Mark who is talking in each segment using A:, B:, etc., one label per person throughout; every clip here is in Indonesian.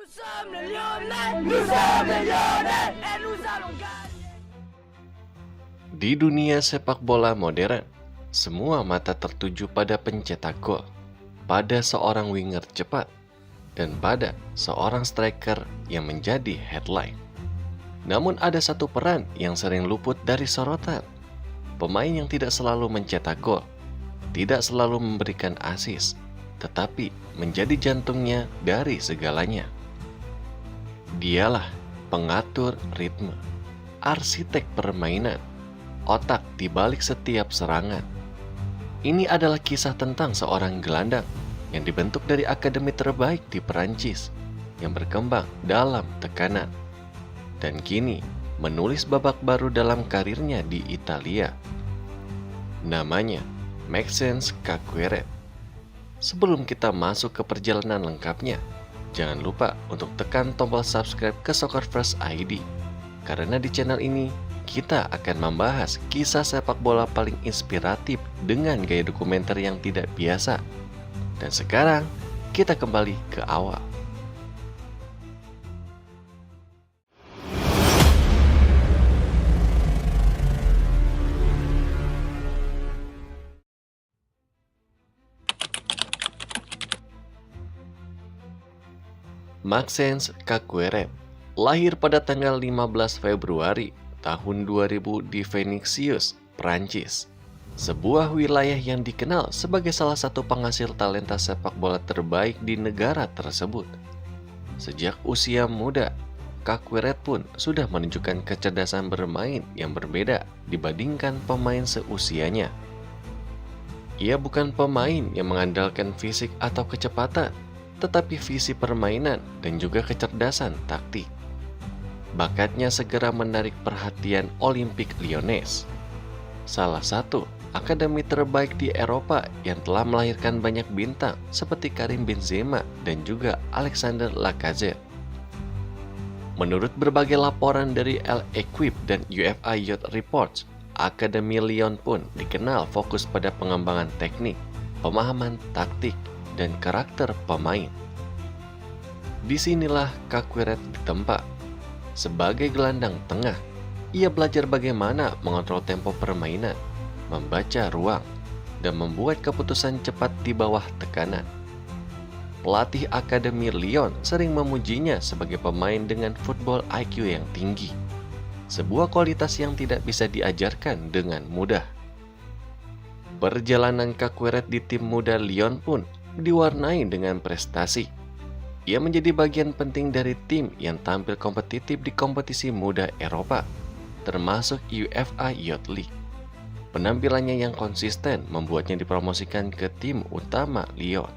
A: sommes les Lyonnais, nous sommes les Lyonnais, et nous allons gagner.
B: Di dunia sepak bola modern, semua mata tertuju pada pencetak gol, pada seorang winger cepat, dan pada seorang striker yang menjadi headline. Namun ada satu peran yang sering luput dari sorotan. Pemain yang tidak selalu mencetak gol, tidak selalu memberikan assist, tetapi menjadi jantungnya dari segalanya. Dialah pengatur ritme, arsitek permainan, otak di balik setiap serangan. Ini adalah kisah tentang seorang gelandang yang dibentuk dari akademi terbaik di Perancis, yang berkembang dalam tekanan, dan kini menulis babak baru dalam karirnya di Italia. Namanya Maxence Caqueret. Sebelum kita masuk ke perjalanan lengkapnya, jangan lupa untuk tekan tombol subscribe ke Soccer First ID, karena di channel ini kita akan membahas kisah sepak bola paling inspiratif dengan gaya dokumenter yang tidak biasa. Dan sekarang kita kembali ke awal. Maxence Caqueret lahir pada tanggal 15 Februari tahun 2000 di Phoenix, Prancis, sebuah wilayah yang dikenal sebagai salah satu penghasil talenta sepak bola terbaik di negara tersebut. Sejak usia muda, Caqueret pun sudah menunjukkan kecerdasan bermain yang berbeda dibandingkan pemain seusianya. Ia bukan pemain yang mengandalkan fisik atau kecepatan, tetapi visi permainan dan juga kecerdasan taktik. Bakatnya segera menarik perhatian Olympique Lyonnais, salah satu akademi terbaik di Eropa yang telah melahirkan banyak bintang seperti Karim Benzema dan juga Alexander Lacazette. Menurut berbagai laporan dari L'Equipe dan UEFA Youth Reports, Akademi Lyon pun dikenal fokus pada pengembangan teknik, pemahaman taktik, dan karakter pemain. Disinilah Caqueret ditempa. Sebagai gelandang tengah, ia belajar bagaimana mengontrol tempo permainan, membaca ruang, dan membuat keputusan cepat di bawah tekanan. Pelatih Akademi Lyon sering memujinya sebagai pemain dengan football IQ yang tinggi, sebuah kualitas yang tidak bisa diajarkan dengan mudah. Perjalanan Caqueret di tim muda Lyon pun diwarnai dengan prestasi. Ia menjadi bagian penting dari tim yang tampil kompetitif di kompetisi muda Eropa, termasuk UEFA Youth League. Penampilannya yang konsisten membuatnya dipromosikan ke tim utama Lyon.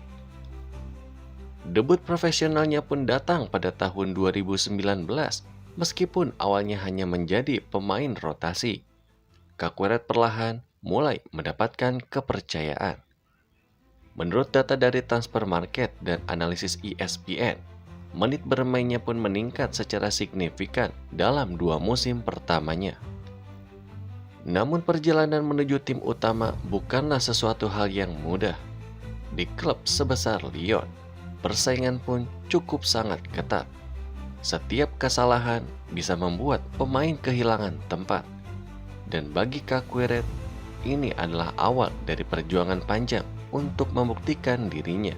B: Debut profesionalnya pun datang pada tahun 2019, meskipun awalnya hanya menjadi pemain rotasi. Caqueret perlahan mulai mendapatkan kepercayaan. Menurut data dari Transfer Market dan analisis ESPN, menit bermainnya pun meningkat secara signifikan dalam 2 musim pertamanya. Namun perjalanan menuju tim utama bukanlah sesuatu hal yang mudah. Di klub sebesar Lyon, persaingan pun cukup sangat ketat. Setiap kesalahan bisa membuat pemain kehilangan tempat. Dan bagi Caqueret, ini adalah awal dari perjuangan panjang untuk membuktikan dirinya.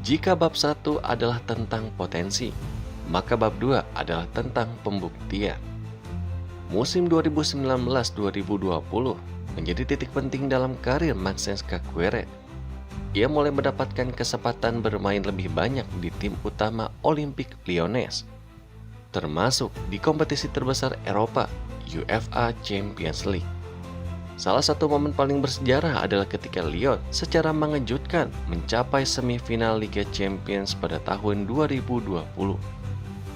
B: Jika bab 1 adalah tentang potensi, maka bab 2 adalah tentang pembuktian. Musim 2019-2020 menjadi titik penting dalam karir Maxence Caqueret. Ia mulai mendapatkan kesempatan bermain lebih banyak di tim utama Olympique Lyonnais, termasuk di kompetisi terbesar Eropa, UEFA Champions League. Salah satu momen paling bersejarah adalah ketika Lyon secara mengejutkan mencapai semifinal Liga Champions pada tahun 2020.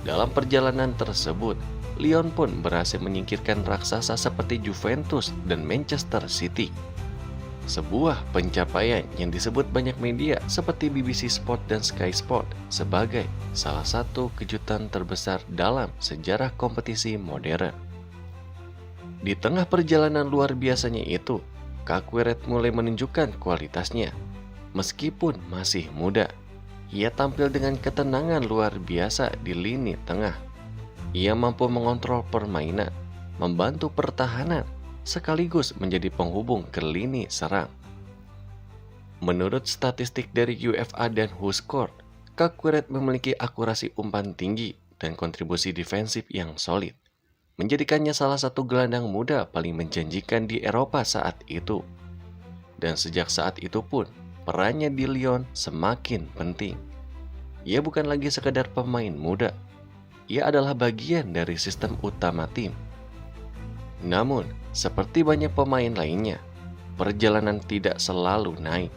B: Dalam perjalanan tersebut, Lyon pun berhasil menyingkirkan raksasa seperti Juventus dan Manchester City. Sebuah pencapaian yang disebut banyak media seperti BBC Sport dan Sky Sport sebagai salah satu kejutan terbesar dalam sejarah kompetisi modern. Di tengah perjalanan luar biasanya itu, Kakueret mulai menunjukkan kualitasnya. Meskipun masih muda, ia tampil dengan ketenangan luar biasa di lini tengah. Ia mampu mengontrol permainan, membantu pertahanan, sekaligus menjadi penghubung ke lini serang. Menurut statistik dari UFA dan WhoScored, Kakueret memiliki akurasi umpan tinggi dan kontribusi defensif yang solid, menjadikannya salah satu gelandang muda paling menjanjikan di Eropa saat itu. Dan sejak saat itu pun, perannya di Lyon semakin penting. Ia bukan lagi sekedar pemain muda, ia adalah bagian dari sistem utama tim. Namun, seperti banyak pemain lainnya, perjalanan tidak selalu naik.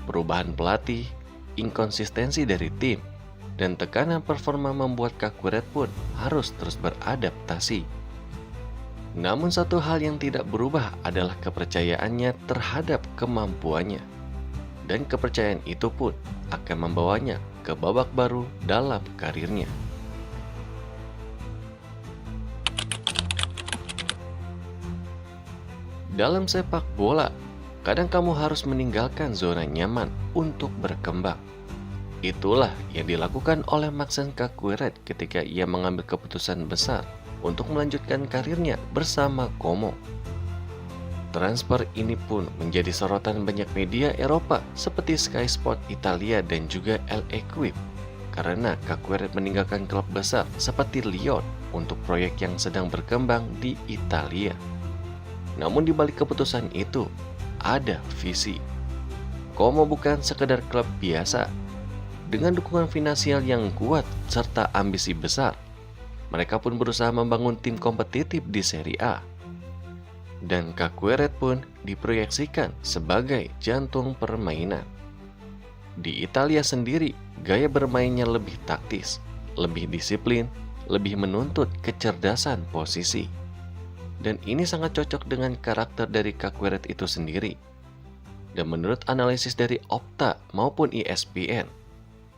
B: Perubahan pelatih, inkonsistensi dari tim, dan tekanan performa membuat Kakueret pun harus terus beradaptasi. Namun satu hal yang tidak berubah adalah kepercayaannya terhadap kemampuannya. Dan kepercayaan itu pun akan membawanya ke babak baru dalam karirnya. Dalam sepak bola, kadang kamu harus meninggalkan zona nyaman untuk berkembang. Itulah yang dilakukan oleh Maxence Kakueret ketika ia mengambil keputusan besar untuk melanjutkan karirnya bersama Como. Transfer ini pun menjadi sorotan banyak media Eropa seperti Sky Sport Italia dan juga L'Equipe, karena Kakueret meninggalkan klub besar seperti Lyon untuk proyek yang sedang berkembang di Italia. Namun di balik keputusan itu, ada visi. Como bukan sekedar klub biasa. Dengan dukungan finansial yang kuat serta ambisi besar, mereka pun berusaha membangun tim kompetitif di Serie A. Dan Kakueret pun diproyeksikan sebagai jantung permainan. Di Italia sendiri, gaya bermainnya lebih taktis, lebih disiplin, lebih menuntut kecerdasan posisi. Dan ini sangat cocok dengan karakter dari Kakueret itu sendiri. Dan menurut analisis dari Opta maupun ESPN,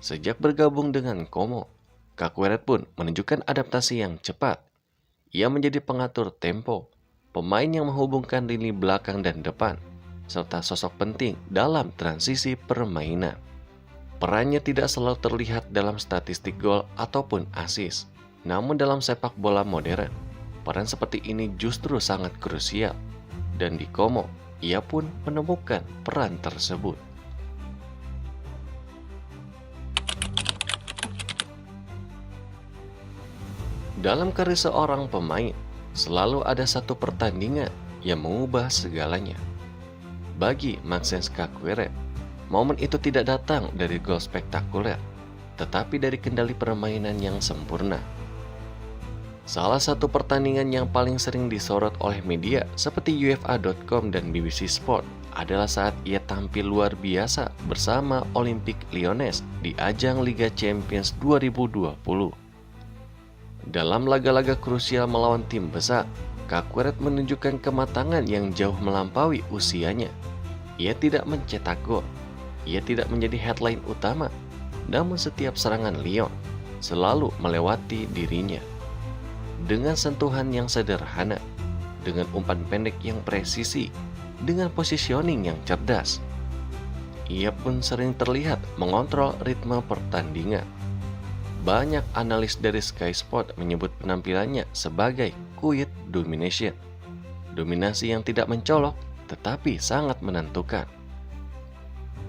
B: sejak bergabung dengan Como, Kakueret pun menunjukkan adaptasi yang cepat. Ia menjadi pengatur tempo, pemain yang menghubungkan lini belakang dan depan, serta sosok penting dalam transisi permainan. Perannya tidak selalu terlihat dalam statistik gol ataupun assist, namun dalam sepak bola modern, peran seperti ini justru sangat krusial, dan di Como, ia pun menemukan peran tersebut. Dalam karir seorang pemain, selalu ada satu pertandingan yang mengubah segalanya. Bagi Maxence Kakueret, momen itu tidak datang dari gol spektakuler, tetapi dari kendali permainan yang sempurna. Salah satu pertandingan yang paling sering disorot oleh media seperti UEFA.com dan BBC Sport adalah saat ia tampil luar biasa bersama Olympique Lyonnais di ajang Liga Champions 2020. Dalam laga-laga krusial melawan tim besar, Kakueret menunjukkan kematangan yang jauh melampaui usianya. Ia tidak mencetak gol, ia tidak menjadi headline utama, namun setiap serangan Lyon selalu melewati dirinya. Dengan sentuhan yang sederhana, dengan umpan pendek yang presisi, dengan positioning yang cerdas, ia pun sering terlihat mengontrol ritme pertandingan. Banyak analis dari Sky Sport menyebut penampilannya sebagai quiet domination, dominasi yang tidak mencolok tetapi sangat menentukan.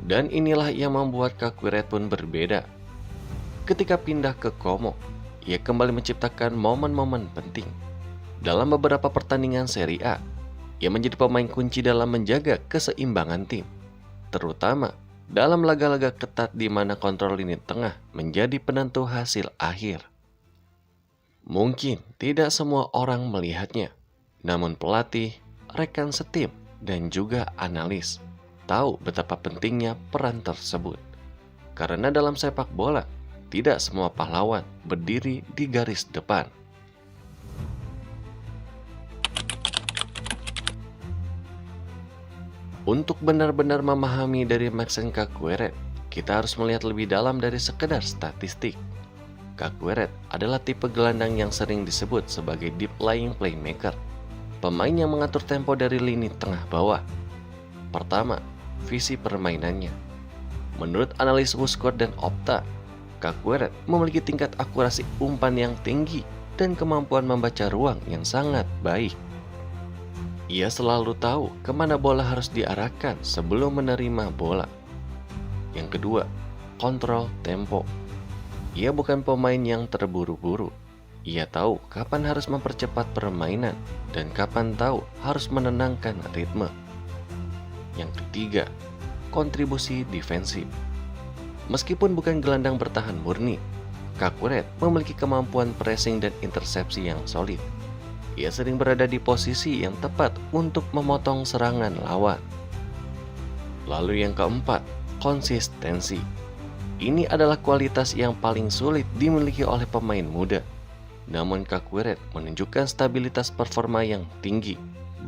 B: Dan inilah yang membuat Kakueret pun berbeda. Ketika pindah ke Como, ia kembali menciptakan momen-momen penting. Dalam beberapa pertandingan Serie A, ia menjadi pemain kunci dalam menjaga keseimbangan tim, terutama dalam laga-laga ketat di mana kontrol lini tengah menjadi penentu hasil akhir. Mungkin tidak semua orang melihatnya, namun pelatih, rekan setim, dan juga analis tahu betapa pentingnya peran tersebut. Karena dalam sepak bola, tidak semua pahlawan berdiri di garis depan. Untuk benar-benar memahami dari Maxence Kakueret, kita harus melihat lebih dalam dari sekedar statistik. Kakueret adalah tipe gelandang yang sering disebut sebagai deep lying playmaker, pemain yang mengatur tempo dari lini tengah bawah, Pertama, visi permainannya. Menurut analis WhoScored dan Opta, Caqueret memiliki tingkat akurasi umpan yang tinggi dan kemampuan membaca ruang yang sangat baik. Ia selalu tahu kemana bola harus diarahkan sebelum menerima bola. Yang kedua, kontrol tempo. Ia bukan pemain yang terburu-buru. Ia tahu kapan harus mempercepat permainan dan kapan tahu harus menenangkan ritme. Yang ketiga, kontribusi defensif. Meskipun bukan gelandang bertahan murni, Caqueret memiliki kemampuan pressing dan intersepsi yang solid. Ia sering berada di posisi yang tepat untuk memotong serangan lawan. Lalu yang keempat, konsistensi. Ini adalah kualitas yang paling sulit dimiliki oleh pemain muda. Namun Caqueret menunjukkan stabilitas performa yang tinggi,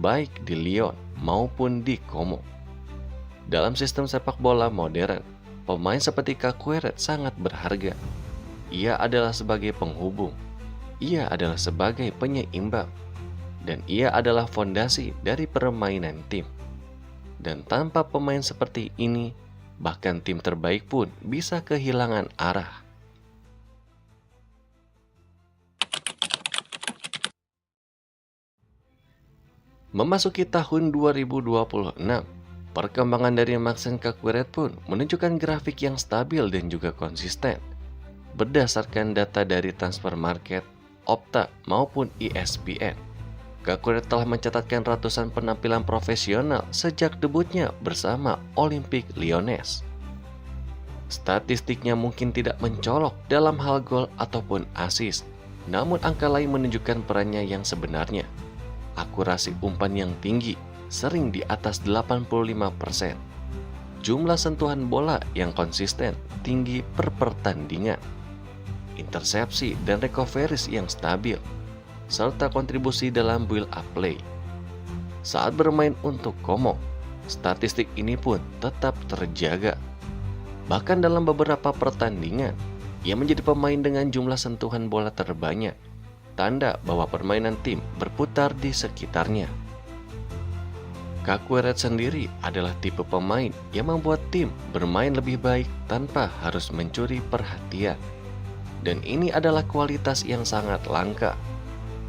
B: baik di Lyon maupun di Como. Dalam sistem sepak bola modern, pemain seperti Caqueret sangat berharga. Ia adalah sebagai penghubung, ia adalah sebagai penyeimbang, dan ia adalah fondasi dari permainan tim. Dan tanpa pemain seperti ini, bahkan tim terbaik pun bisa kehilangan arah. Memasuki tahun 2026, perkembangan dari Maxence Caqueret pun menunjukkan grafik yang stabil dan juga konsisten. Berdasarkan data dari Transfermarkt, Opta maupun ESPN, Caqueret telah mencatatkan ratusan penampilan profesional sejak debutnya bersama Olympique Lyonnais. Statistiknya mungkin tidak mencolok dalam hal gol ataupun assist, namun angka lain menunjukkan perannya yang sebenarnya. Akurasi umpan yang tinggi, sering di atas 85%. Jumlah sentuhan bola yang konsisten, tinggi per pertandingan. Intersepsi dan recoveries yang stabil, serta kontribusi dalam build-up play. Saat bermain untuk Como, statistik ini pun tetap terjaga. Bahkan dalam beberapa pertandingan, ia menjadi pemain dengan jumlah sentuhan bola terbanyak, tanda bahwa permainan tim berputar di sekitarnya. Caqueret sendiri adalah tipe pemain yang membuat tim bermain lebih baik tanpa harus mencuri perhatian. Dan ini adalah kualitas yang sangat langka.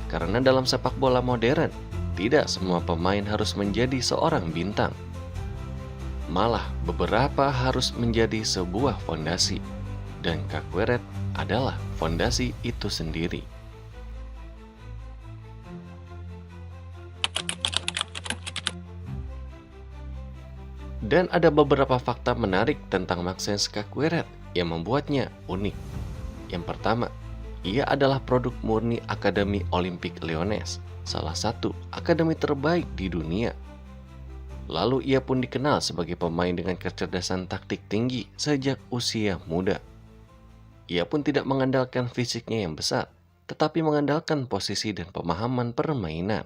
B: Karena dalam sepak bola modern, tidak semua pemain harus menjadi seorang bintang. Malah beberapa harus menjadi sebuah fondasi. Dan Caqueret adalah fondasi itu sendiri. Dan ada beberapa fakta menarik tentang Maxence Caqueret yang membuatnya unik. Yang pertama, ia adalah produk murni Akademi Olympique Lyonnais, salah satu akademi terbaik di dunia. Lalu ia pun dikenal sebagai pemain dengan kecerdasan taktik tinggi sejak usia muda. Ia pun tidak mengandalkan fisiknya yang besar, tetapi mengandalkan posisi dan pemahaman permainan.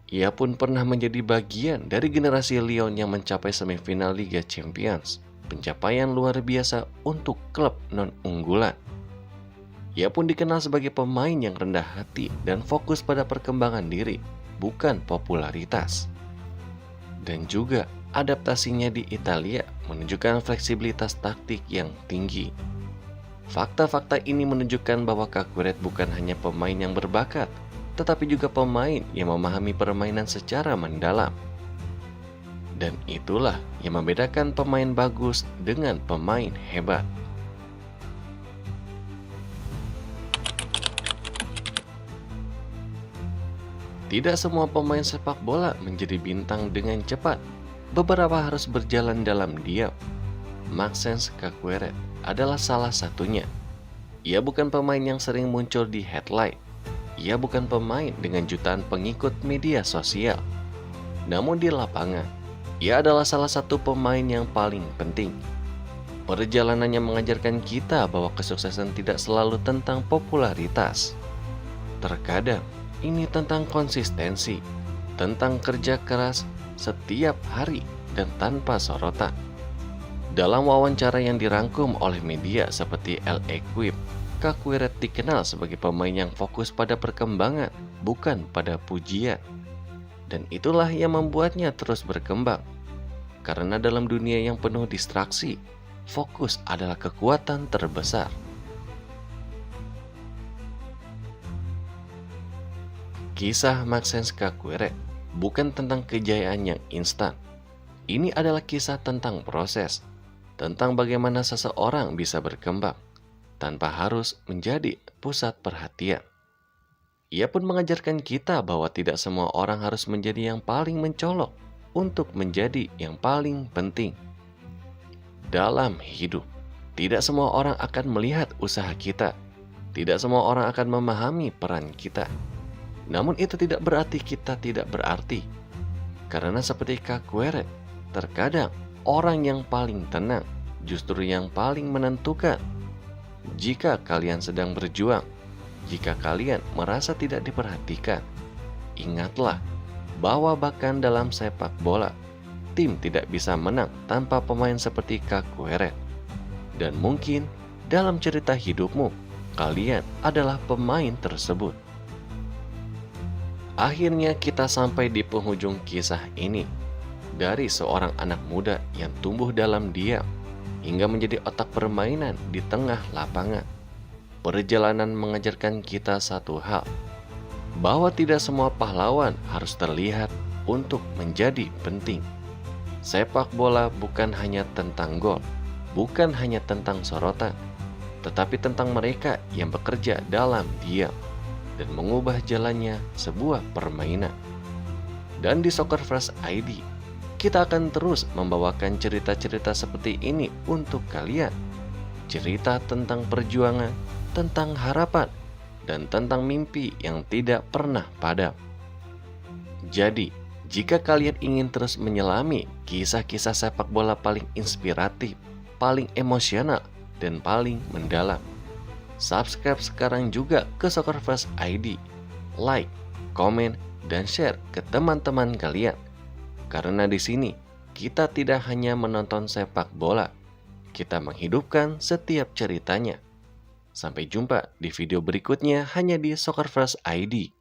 B: Ia pun pernah menjadi bagian dari generasi Lyon yang mencapai semifinal Liga Champions, pencapaian luar biasa untuk klub non-unggulan. Ia pun dikenal sebagai pemain yang rendah hati dan fokus pada perkembangan diri, bukan popularitas. Dan juga adaptasinya di Italia menunjukkan fleksibilitas taktik yang tinggi. Fakta-fakta ini menunjukkan bahwa Caqueret bukan hanya pemain yang berbakat, tetapi juga pemain yang memahami permainan secara mendalam. Dan itulah yang membedakan pemain bagus dengan pemain hebat. Tidak semua pemain sepak bola menjadi bintang dengan cepat. Beberapa harus berjalan dalam diam. Maxence Caqueret adalah salah satunya. Ia bukan pemain yang sering muncul di headline. Ia bukan pemain dengan jutaan pengikut media sosial. Namun di lapangan, ia adalah salah satu pemain yang paling penting. Perjalanannya mengajarkan kita bahwa kesuksesan tidak selalu tentang popularitas. Terkadang, ini tentang konsistensi, tentang kerja keras setiap hari dan tanpa sorotan. Dalam wawancara yang dirangkum oleh media seperti L'Equipe, Caqueret dikenal sebagai pemain yang fokus pada perkembangan, bukan pada pujian. Dan itulah yang membuatnya terus berkembang. Karena dalam dunia yang penuh distraksi, fokus adalah kekuatan terbesar. Kisah Maxence Caqueret bukan tentang kejayaan yang instan. Ini adalah kisah tentang proses, tentang bagaimana seseorang bisa berkembang tanpa harus menjadi pusat perhatian. Ia pun mengajarkan kita bahwa tidak semua orang harus menjadi yang paling mencolok untuk menjadi yang paling penting. Dalam hidup, tidak semua orang akan melihat usaha kita. Tidak semua orang akan memahami peran kita. Namun itu tidak berarti kita tidak berarti. Karena seperti Caqueret, terkadang orang yang paling tenang justru yang paling menentukan. Jika kalian sedang berjuang, jika kalian merasa tidak diperhatikan, ingatlah bahwa bahkan dalam sepak bola, tim tidak bisa menang tanpa pemain seperti Caqueret. Dan mungkin dalam cerita hidupmu, kalian adalah pemain tersebut. Akhirnya kita sampai di penghujung kisah ini. Dari seorang anak muda yang tumbuh dalam diam hingga menjadi otak permainan di tengah lapangan. Perjalanan mengajarkan kita satu hal, bahwa tidak semua pahlawan harus terlihat untuk menjadi penting. Sepak bola bukan hanya tentang gol, bukan hanya tentang sorotan, tetapi tentang mereka yang bekerja dalam diam dan mengubah jalannya sebuah permainan. Dan di Soccer Fresh ID, kita akan terus membawakan cerita-cerita seperti ini untuk kalian. Cerita tentang perjuangan, tentang harapan, dan tentang mimpi yang tidak pernah padam. Jadi, jika kalian ingin terus menyelami kisah-kisah sepak bola paling inspiratif, paling emosional, dan paling mendalam, subscribe sekarang juga ke Soccer Fresh ID. Like, komen, dan share ke teman-teman kalian. Karena di sini kita tidak hanya menonton sepak bola, kita menghidupkan setiap ceritanya. Sampai jumpa di video berikutnya hanya di Soccer Fresh ID.